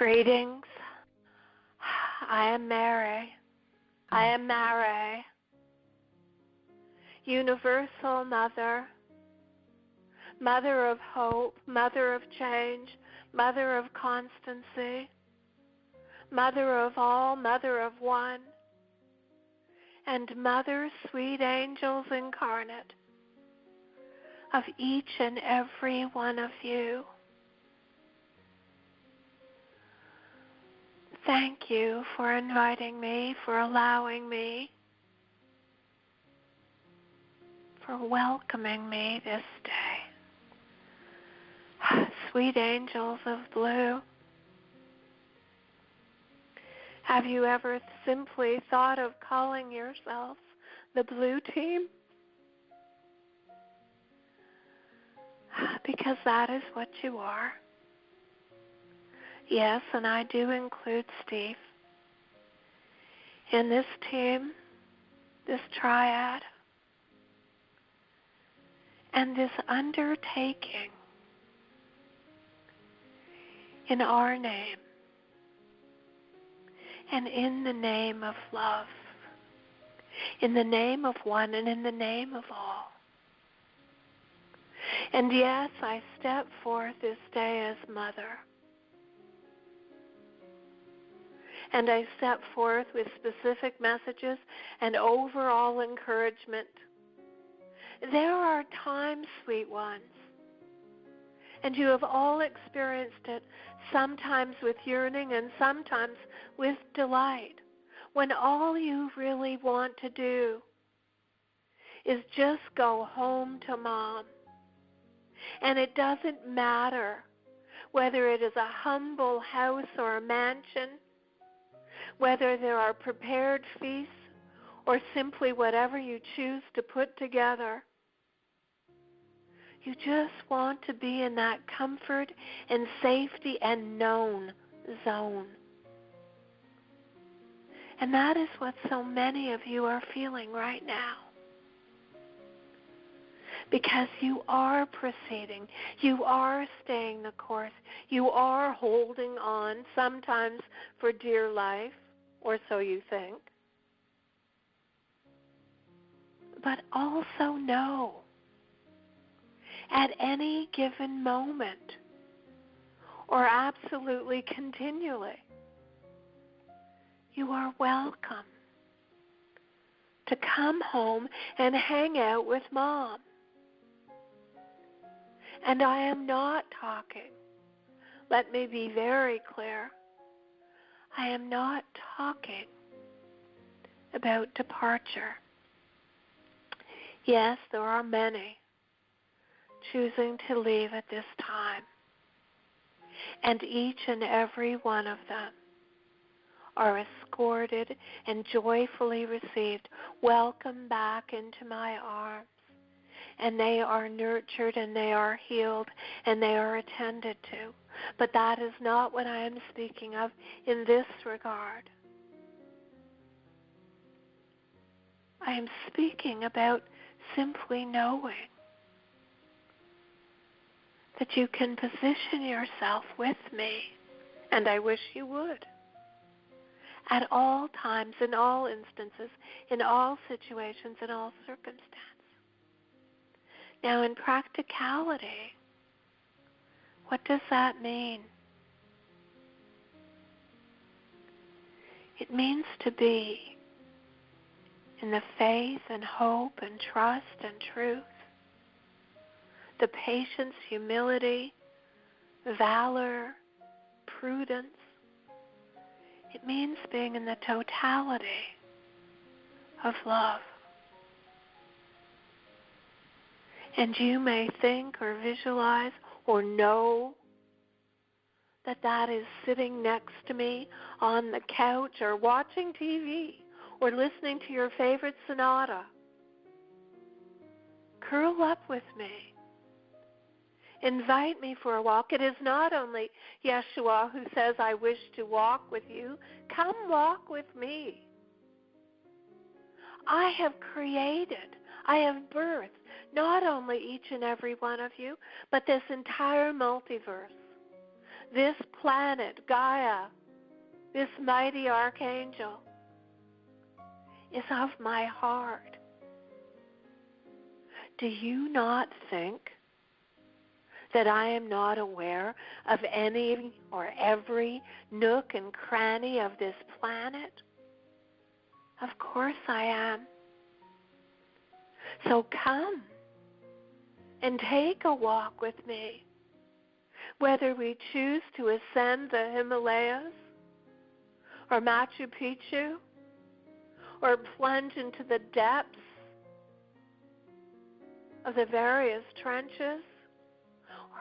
Greetings. I am Mary. I am Mary. Universal Mother, Mother of hope, Mother of change, Mother of constancy, Mother of all, Mother of one, and Mother, sweet angels incarnate, of each and every one of you. Thank you for inviting me, for allowing me, for welcoming me this day. Sweet angels of blue, have you ever simply thought of calling yourselves the blue team? Because that is what you are. Yes, and I do include Steve in this team, this triad, and this undertaking in our name and in the name of love, in the name of one and in the name of all. And yes, I step forth this day as Mother. And I step forth with specific messages and overall encouragement. There are times, sweet ones, and you have all experienced it, sometimes with yearning and sometimes with delight, when all you really want to do is just go home to Mom. And it doesn't matter whether it is a humble house or a mansion, whether there are prepared feasts or simply whatever you choose to put together. You just want to be in that comfort and safety and known zone. And that is what so many of you are feeling right now. Because you are proceeding, you are staying the course, you are holding on, sometimes for dear life, or so you think. But also know, at any given moment, or absolutely continually, you are welcome to come home and hang out with Mom. And I am not talking, let me be very clear, I am not talking about departure. Yes, there are many choosing to leave at this time, and each and every one of them are escorted and joyfully received, welcome back into my arms. And they are nurtured and they are healed and they are attended to. But that is not what I am speaking of in this regard. I am speaking about simply knowing that you can position yourself with me, and I wish you would, at all times, in all instances, in all situations, in all circumstances. Now, in practicality, what does that mean? It means to be in the faith and hope and trust and truth, the patience, humility, valor, prudence. It means being in the totality of love. And you may think or visualize or know that that is sitting next to me on the couch or watching TV or listening to your favorite sonata. Curl up with me. Invite me for a walk. It is not only Yeshua who says, I wish to walk with you. Come walk with me. I have created, I have birthed not only each and every one of you, but this entire multiverse, this planet, Gaia, this mighty archangel, is of my heart. Do you not think that I am not aware of any or every nook and cranny of this planet? Of course I am. So come and take a walk with me, whether we choose to ascend the Himalayas or Machu Picchu or plunge into the depths of the various trenches,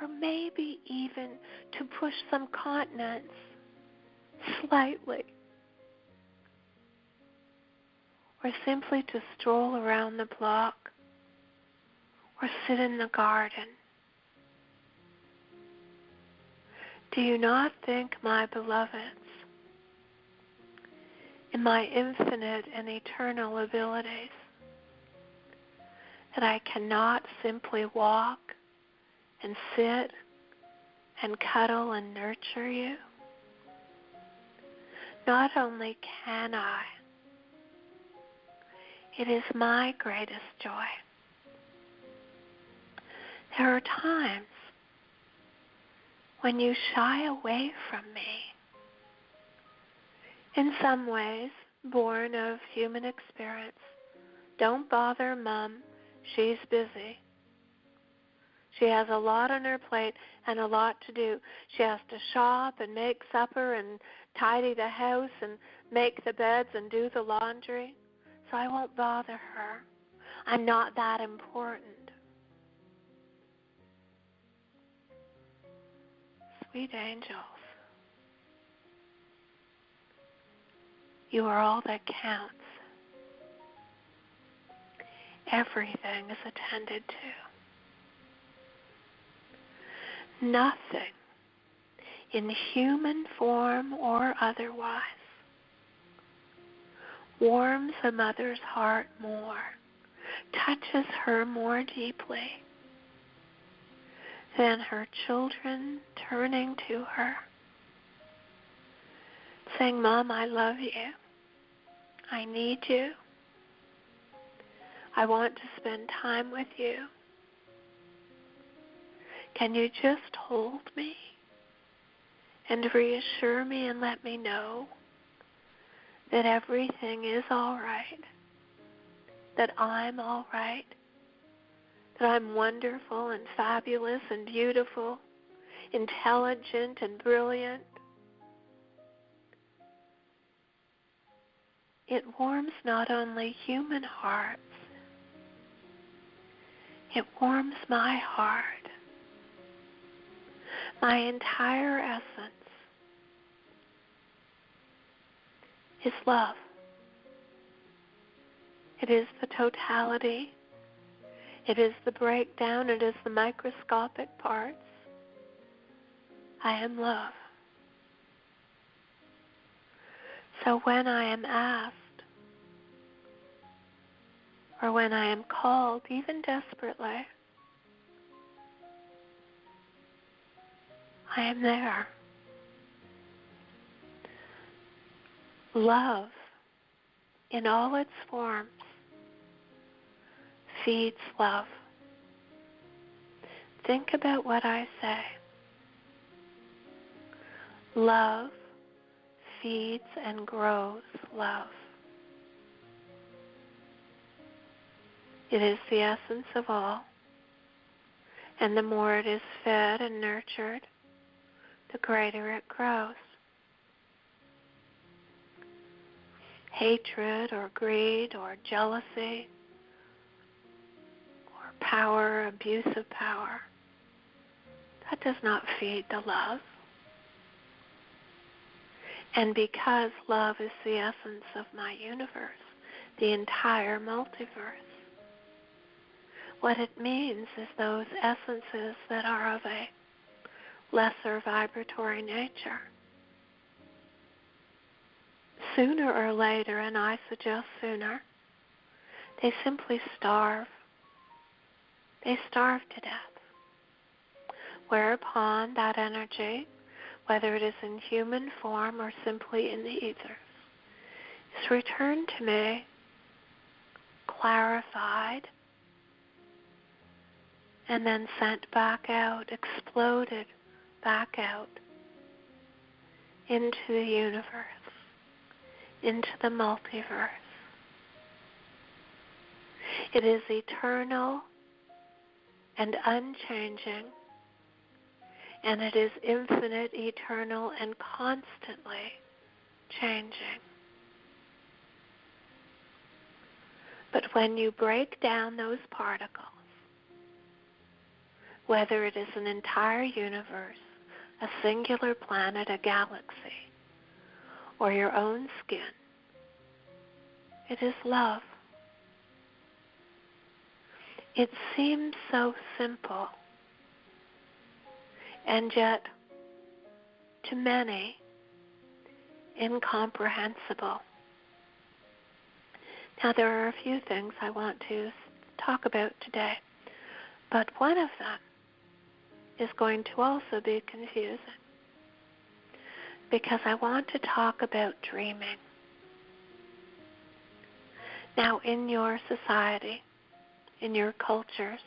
or maybe even to push some continents slightly, or simply to stroll around the block or sit in the garden. Do you not think, my beloveds, in my infinite and eternal abilities, that I cannot simply walk and sit and cuddle and nurture you? Not only can I, it is my greatest joy. There are times when you shy away from me, in some ways born of human experience. Don't bother Mom, she's busy. She has a lot on her plate and a lot to do. She has to shop and make supper and tidy the house and make the beds and do the laundry. So I won't bother her. I'm not that important. Sweet angels, you are all that counts. Everything is attended to. Nothing, in human form or otherwise, warms a mother's heart more, touches her more deeply than her children turning to her, saying, Mom, I love you. I need you. I want to spend time with you. Can you just hold me and reassure me and let me know that everything is all right, that I'm all right, that I'm wonderful and fabulous and beautiful, intelligent and brilliant? It warms not only human hearts, it warms my heart. My entire essence is love. It is the totality. It is the breakdown. It is the microscopic parts. I am love. So when I am asked, or when I am called, even desperately, I am there. Love, in all its forms, feeds love. Think about what I say. Love feeds and grows love. It is the essence of all, and the more it is fed and nurtured, the greater it grows. Hatred or greed or jealousy or power, abuse of power, that does not feed the love. And because love is the essence of my universe, the entire multiverse, what it means is those essences that are of a lesser vibratory nature, sooner or later, and I suggest sooner, they simply starve. They starve to death. Whereupon that energy, whether it is in human form or simply in the ethers, is returned to me, clarified, and then sent back out, exploded back out into the universe, into the multiverse. It is eternal and unchanging, and it is infinite, eternal, and constantly changing. But when you break down those particles, whether it is an entire universe, a singular planet, a galaxy, or your own skin, it is love. It seems so simple, and yet, to many, incomprehensible. Now, there are a few things I want to talk about today, but one of them is going to also be confusing, because I want to talk about dreaming. Now, in your society, in your cultures,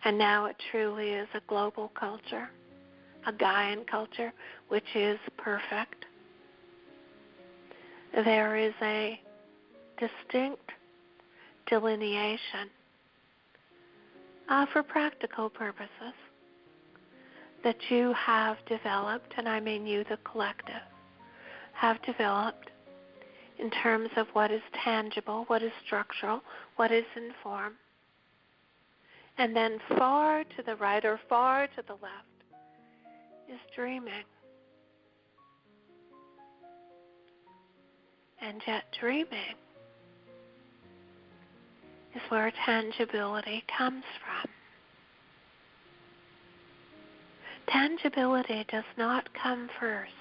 and now it truly is a global culture, a Gaian culture, which is perfect, there is a distinct delineation for practical purposes that you have developed, and I mean you, the collective, have developed in terms of what is tangible, what is structural, what is in form. And then far to the right or far to the left is dreaming. And yet dreaming is where tangibility comes from. Tangibility does not come first.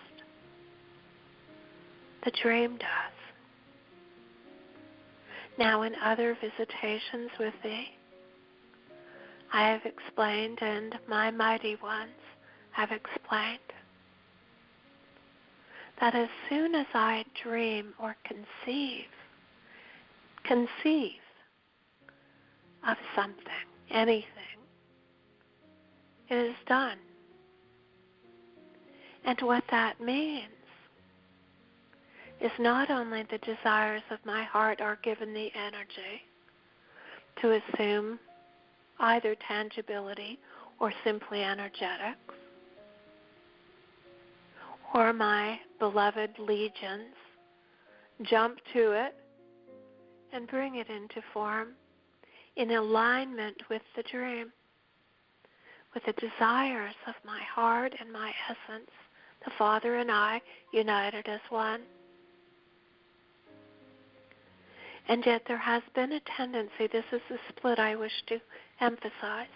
The dream does. Now, in other visitations with thee, I have explained, and my mighty ones have explained, that as soon as I dream or conceive of something, anything, it is done. And what that means is not only the desires of my heart are given the energy to assume either tangibility or simply energetics, or my beloved legions jump to it and bring it into form in alignment with the dream, with the desires of my heart and my essence, the Father and I united as one. And yet there has been a tendency, this is the split I wish to emphasize,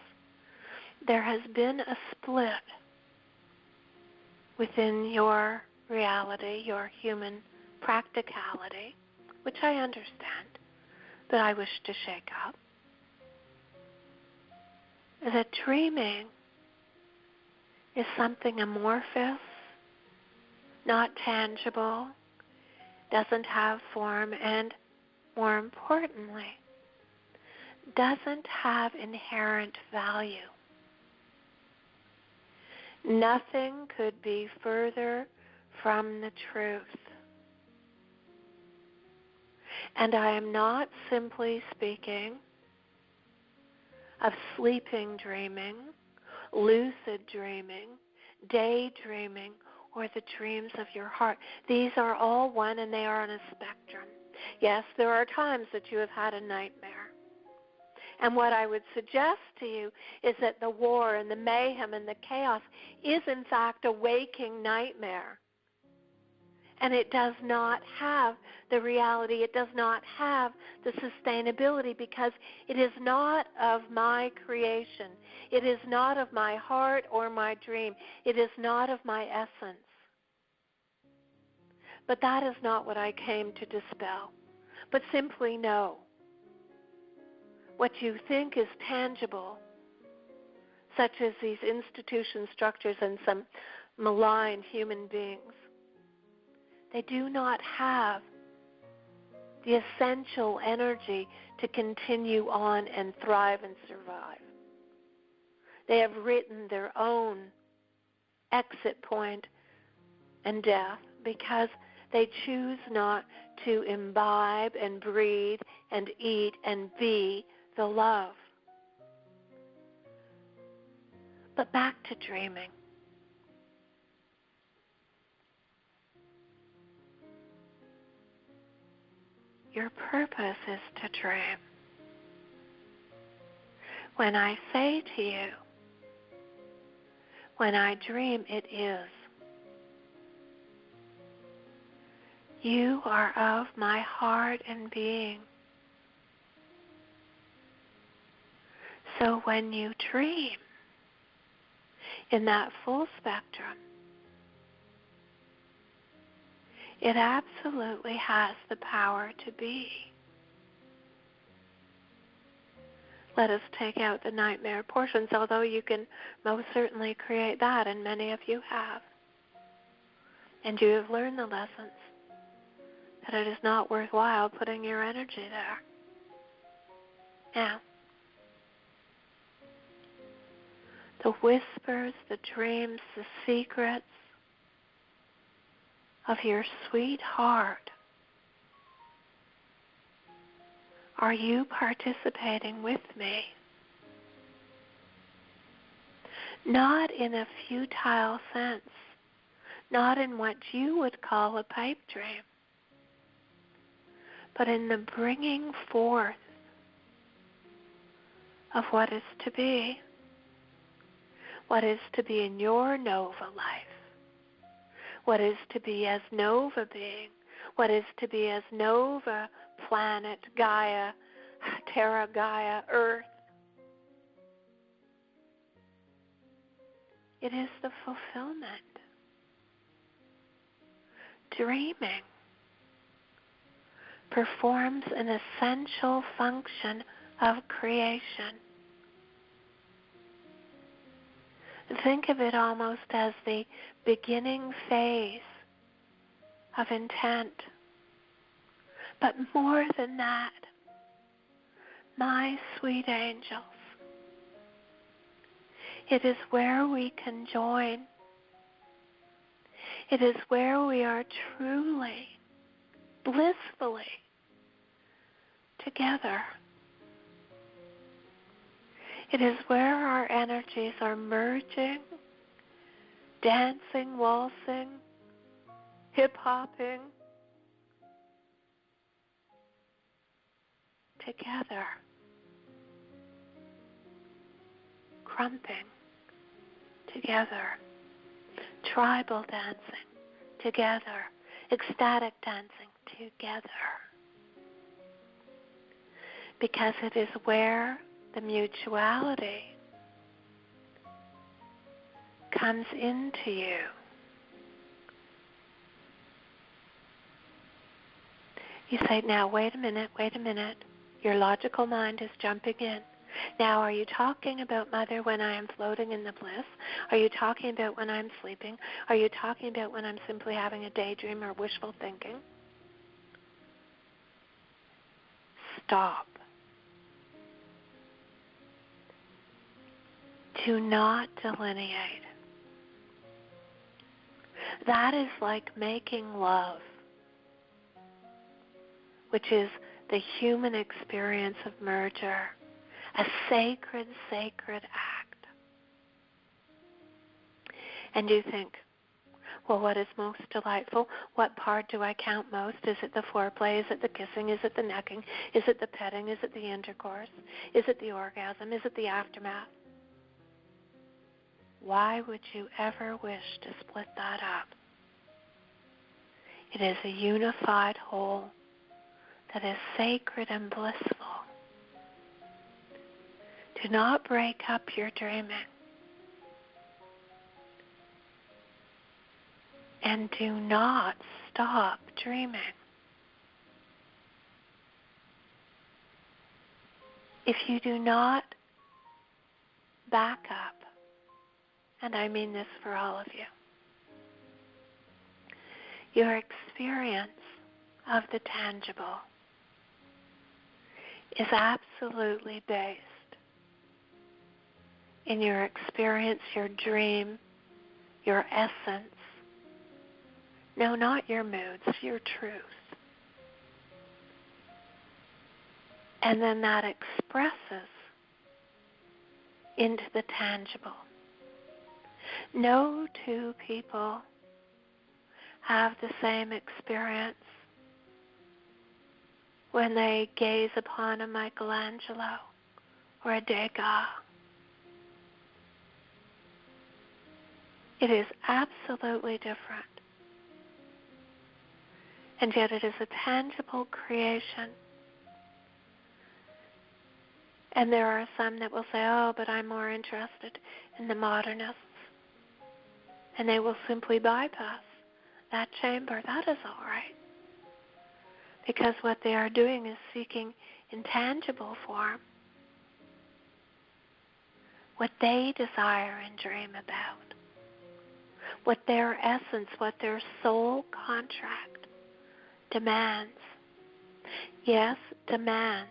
there has been a split within your reality, your human practicality, which I understand, that I wish to shake up. That dreaming is something amorphous, not tangible, doesn't have form, and more importantly, doesn't have inherent value. Nothing could be further from the truth. And I am not simply speaking of sleeping dreaming, lucid dreaming, daydreaming, or the dreams of your heart. These are all one, and they are on a spectrum. Yes, there are times that you have had a nightmare. And what I would suggest to you is that the war and the mayhem and the chaos is in fact a waking nightmare. And it does not have the reality, it does not have the sustainability, because it is not of my creation. It is not of my heart or my dream. It is not of my essence. But that is not what I came to dispel. But simply know, what you think is tangible, such as these institution structures and some malign human beings. They do not have the essential energy to continue on and thrive and survive. They have written their own exit point and death because they choose not to imbibe and breathe and eat and be the love. But back to dreaming. Your purpose is to dream. When I say to you, when I dream, it is. You are of my heart and being. So when you dream in that full spectrum, it absolutely has the power to be. Let us take out the nightmare portions, although you can most certainly create that, and many of you have. And you have learned the lessons, that it is not worthwhile putting your energy there. Now, the whispers, the dreams, the secrets of your sweet heart. Are you participating with me? Not in a futile sense, not in what you would call a pipe dream, but in the bringing forth of what is to be in your Nova life, what is to be as Nova being, what is to be as Nova planet, Gaia, Terra Gaia, Earth. It is the fulfillment. Dreaming performs an essential function of creation. Think of it almost as the beginning phase of intent. But more than that, my sweet angels, it is where we can join. It is where we are truly, blissfully together. It is where our energies are merging, dancing, waltzing, hip-hopping together, crumping together, tribal dancing together, ecstatic dancing together. Because it is where the mutuality comes into you. You say, now wait a minute. Your logical mind is jumping in. Now, are you talking about, Mother, when I am floating in the bliss? Are you talking about when I'm sleeping? Are you talking about when I'm simply having a daydream or wishful thinking? Stop. Do not delineate. That is like making love, which is the human experience of merger, a sacred, sacred act. And you think, well, what is most delightful? What part do I count most? Is it the foreplay? Is it the kissing? Is it the necking? Is it the petting? Is it the intercourse? Is it the orgasm? Is it the aftermath? Why would you ever wish to split that up? It is a unified whole that is sacred and blissful. Do not break up your dreaming. And do not stop dreaming. If you do not back up, and I mean this for all of you, Your experience of the tangible is absolutely based in your experience, your dream, your essence. No, not your moods, your truth. And then that expresses into the tangible. No two people have the same experience when they gaze upon a Michelangelo or a Degas. It is absolutely different. And yet it is a tangible creation. And there are some that will say, oh, but I'm more interested in the modernists. And they will simply bypass that chamber. That is all right. Because what they are doing is seeking intangible form what they desire and dream about, what their essence, what their soul contract demands. Yes, demands.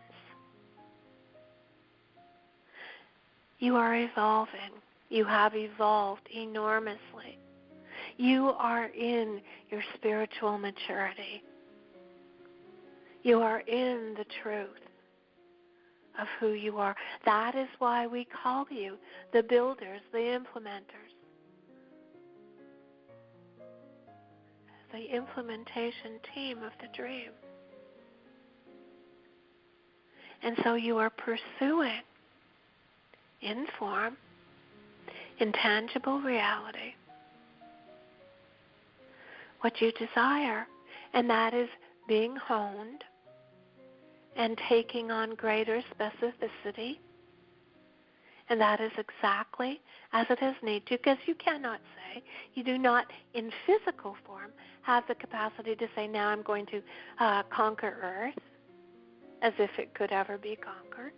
You are evolving. You have evolved enormously. You are in your spiritual maturity. You are in the truth of who you are. That is why we call you the builders, the implementers. The implementation team of the dream. And so you are pursuing in form, intangible reality, what you desire, and that is being honed and taking on greater specificity, and that is exactly as it is need to, because you cannot say, you do not in physical form have the capacity to say, now I'm going to conquer Earth, as if it could ever be conquered.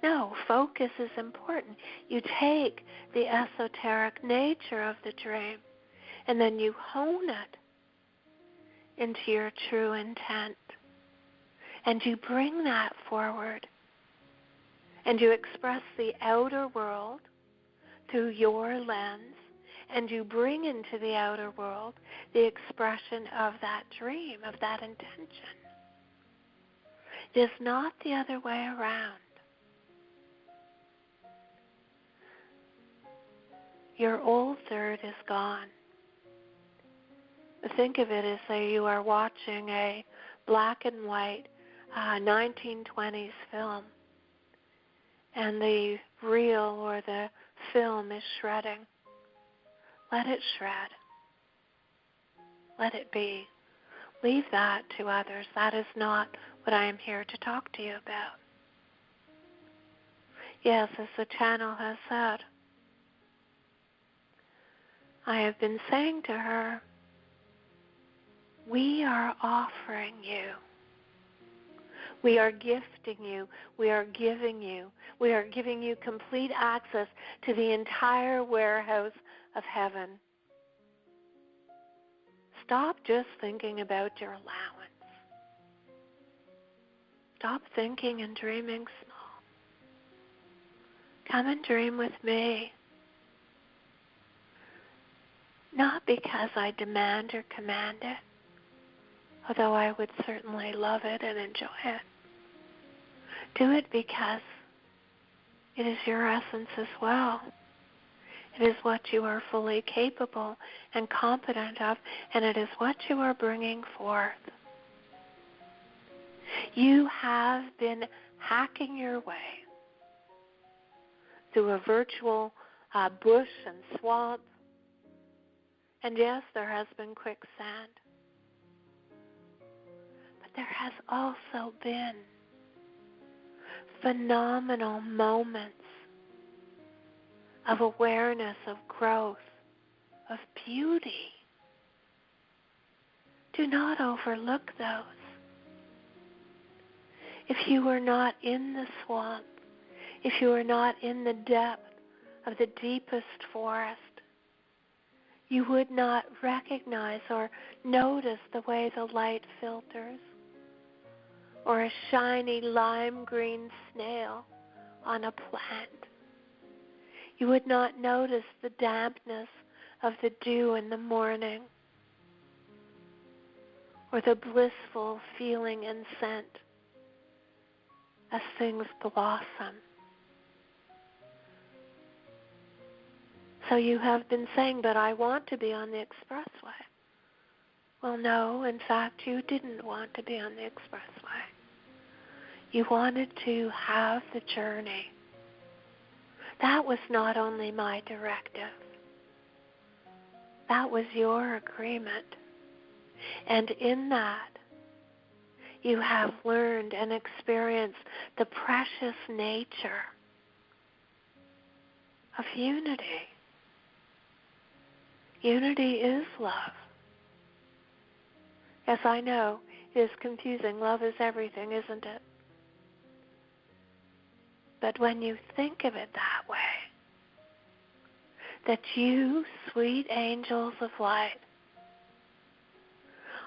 No, focus is important. You take the esoteric nature of the dream, and then you hone it into your true intent. And you bring that forward. And you express the outer world through your lens, and you bring into the outer world the expression of that dream, of that intention. It is not the other way around. Your old third is gone. Think of it as though you are watching a black and white 1920s film, and the reel or the film is shredding. Let it shred. Let it be. Leave that to others. That is not what I am here to talk to you about. Yes, as the channel has said, I have been saying to her, we are offering you. We are gifting you. We are giving you. We are giving you complete access to the entire warehouse of heaven. Stop just thinking about your allowance. Stop thinking and dreaming small. Come and dream with me. Not because I demand or command it, although I would certainly love it and enjoy it. Do it because it is your essence as well. It is what you are fully capable and competent of, and it is what you are bringing forth. You have been hacking your way through a virtual bush and swamp, and yes, there has been quicksand. But there has also been phenomenal moments of awareness, of growth, of beauty. Do not overlook those. If you were not in the swamp, if you were not in the depth of the deepest forest, You would not recognize or notice the way the light filters, or a shiny lime green snail on a plant. You would not notice the dampness of the dew in the morning, or the blissful feeling and scent as things blossom. So you have been saying, but I want to be on the expressway. Well, no, in fact, you didn't want to be on the expressway. You wanted to have the journey. That was not only my directive. That was your agreement. And in that, you have learned and experienced the precious nature of unity. Unity is love. Yes, I know, it is confusing. Love is everything, isn't it? But when you think of it that way, that you, sweet angels of light,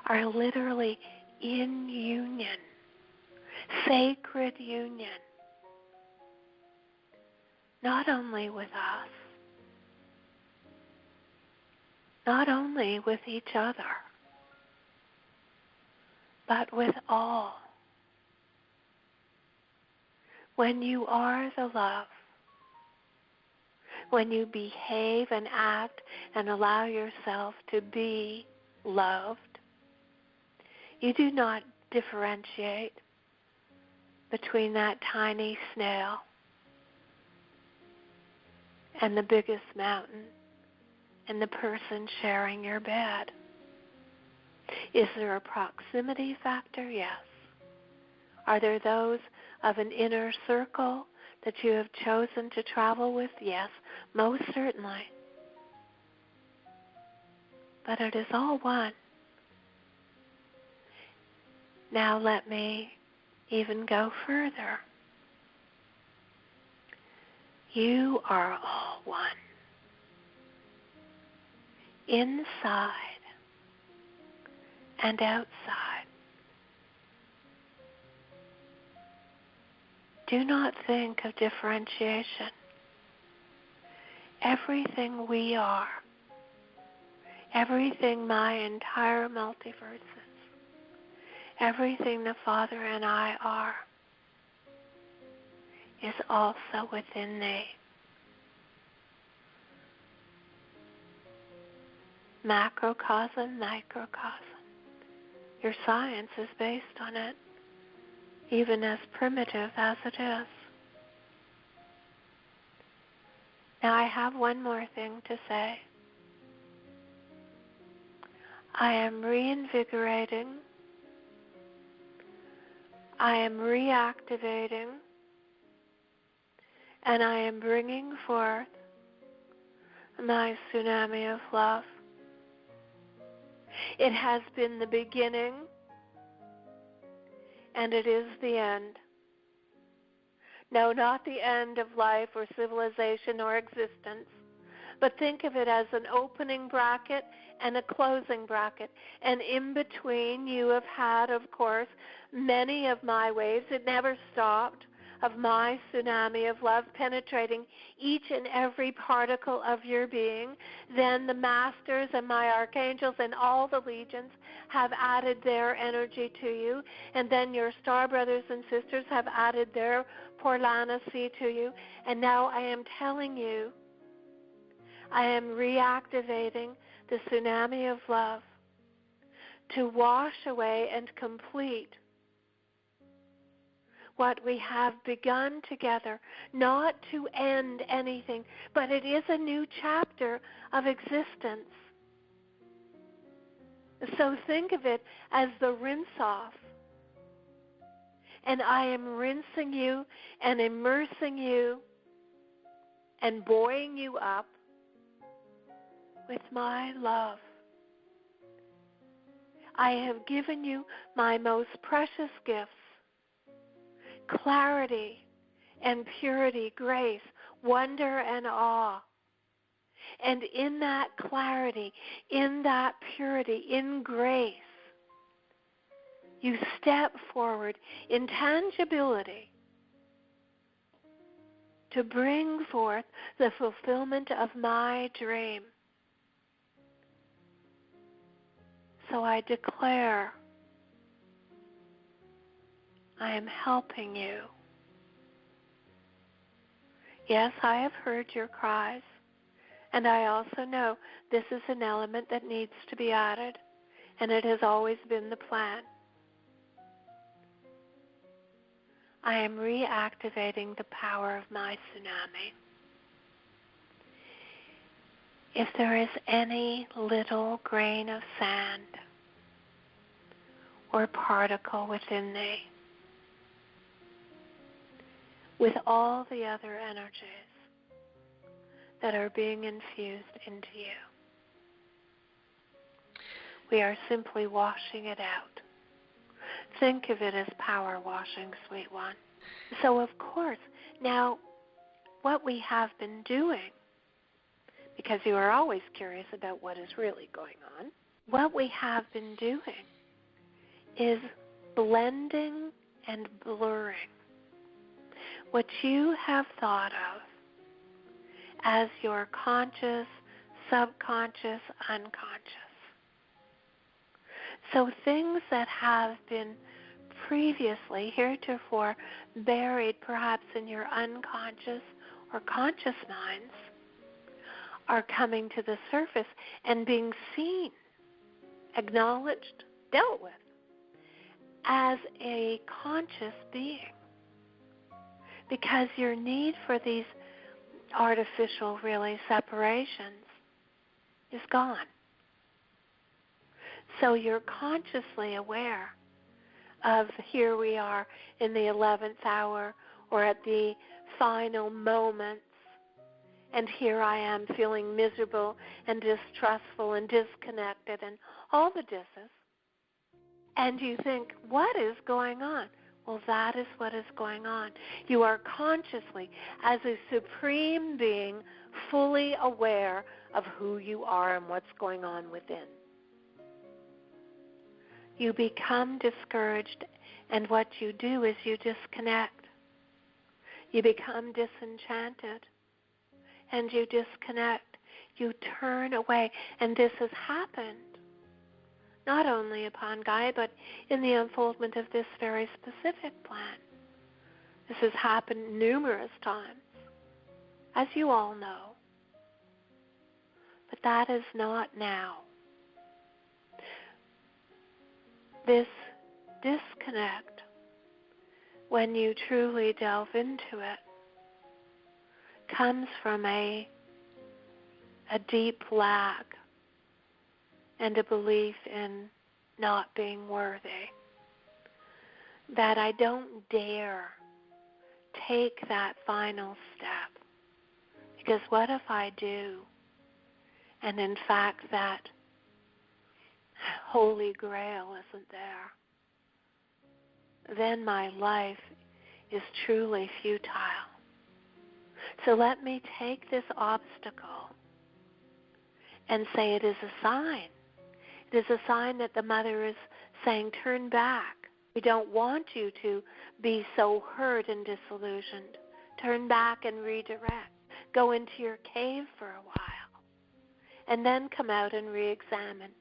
are literally in union, sacred union, not only with us, not only with each other, but with all. When you are the love, when you behave and act and allow yourself to be loved, you do not differentiate between that tiny snail and the biggest mountain and the person sharing your bed. Is there a proximity factor? Yes. Are there those of an inner circle that you have chosen to travel with? Yes, most certainly. But it is all one. Now let me even go further. You are all one. Inside and outside. Do not think of differentiation. Everything we are, everything my entire multiverse is, everything the Father and I are, is also within thee. Macrocosm, microcosm. Your science is based on it, even as primitive as it is. Now I have one more thing to say. I am reinvigorating, I am reactivating, and I am bringing forth my tsunami of love. It has been the beginning, and it is the end. No, not the end of life or civilization or existence, but think of it as an opening bracket and a closing bracket. And in between, you have had, of course, many of my waves. It never stopped, of my tsunami of love penetrating each and every particle of your being. Then the masters and my archangels and all the legions have added their energy to you. And then your star brothers and sisters have added their Porlana C to you. And now I am telling you, I am reactivating the tsunami of love to wash away and complete what we have begun together, not to end anything, but it is a new chapter of existence. So think of it as the rinse-off. And I am rinsing you and immersing you and buoying you up with my love. I have given you my most precious gifts: clarity and purity, grace, wonder and awe. And in that clarity, in that purity, in grace, you step forward in tangibility to bring forth the fulfillment of my dream. So I declare, I am helping you. Yes, I have heard your cries, and I also know this is an element that needs to be added, and it has always been the plan. I am reactivating the power of my tsunami. If there is any little grain of sand or particle within thee, with all the other energies that are being infused into you, we are simply washing it out. Think of it as power washing, sweet one. So, of course, now what we have been doing, because you are always curious about what is really going on, what we have been doing is blending and blurring what you have thought of as your conscious, subconscious, unconscious. So things that have been previously, heretofore, buried perhaps in your unconscious or conscious minds are coming to the surface and being seen, acknowledged, dealt with as a conscious being. Because your need for these artificial, really, separations is gone. So you're consciously aware of, here we are in the 11th hour or at the final moments, and here I am feeling miserable and distrustful and disconnected and all the disses. And you think, what is going on? Well, that is what is going on. You are consciously, as a supreme being, fully aware of who you are and what's going on within. You become discouraged, and what you do is you disconnect. You become disenchanted, and you disconnect. You turn away, and this has happened not only upon Gaia, but in the unfoldment of this very specific plan. This has happened numerous times, as you all know. But that is not now. This disconnect, when you truly delve into it, comes from a deep lack and a belief in not being worthy. That I don't dare take that final step. Because what if I do? And in fact that holy grail isn't there. Then my life is truly futile. So let me take this obstacle and say it is a sign. It is a sign that the mother is saying, turn back. We don't want you to be so hurt and disillusioned. Turn back and redirect. Go into your cave for a while. And then come out and re-examine.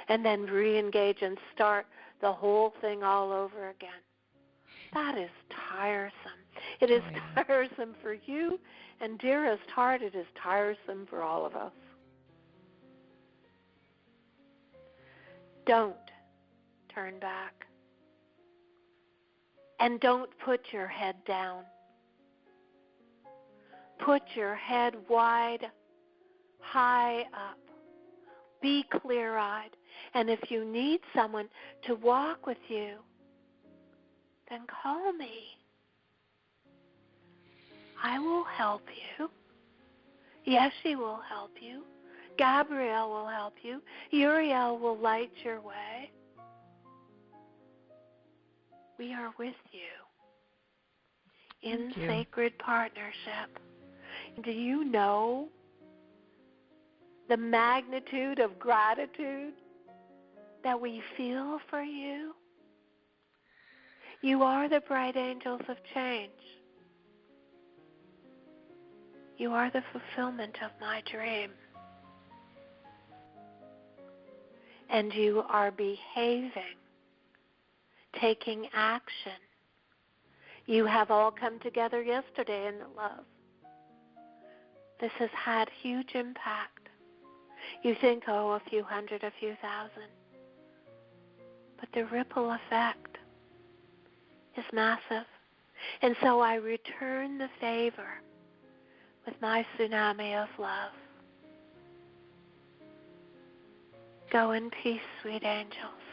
And then re-engage and start the whole thing all over again. That is tiresome. It is tiresome for you, and dearest heart, it is tiresome for all of us. Don't turn back. And don't put your head down. Put your head wide, high up. Be clear-eyed. And if you need someone to walk with you, then call me. I will help you. Yeshe will help you. Gabrielle will help you. Uriel will light your way. We are with you in sacred partnership. Do you know the magnitude of gratitude that we feel for you. You are the bright angels of change. You are the fulfillment of my dream. And you are behaving, taking action. You have all come together yesterday in the love. This has had huge impact. You think, oh, a few hundred, a few thousand. But the ripple effect is massive. And so I return the favor with my tsunami of love. Go in peace, sweet angels.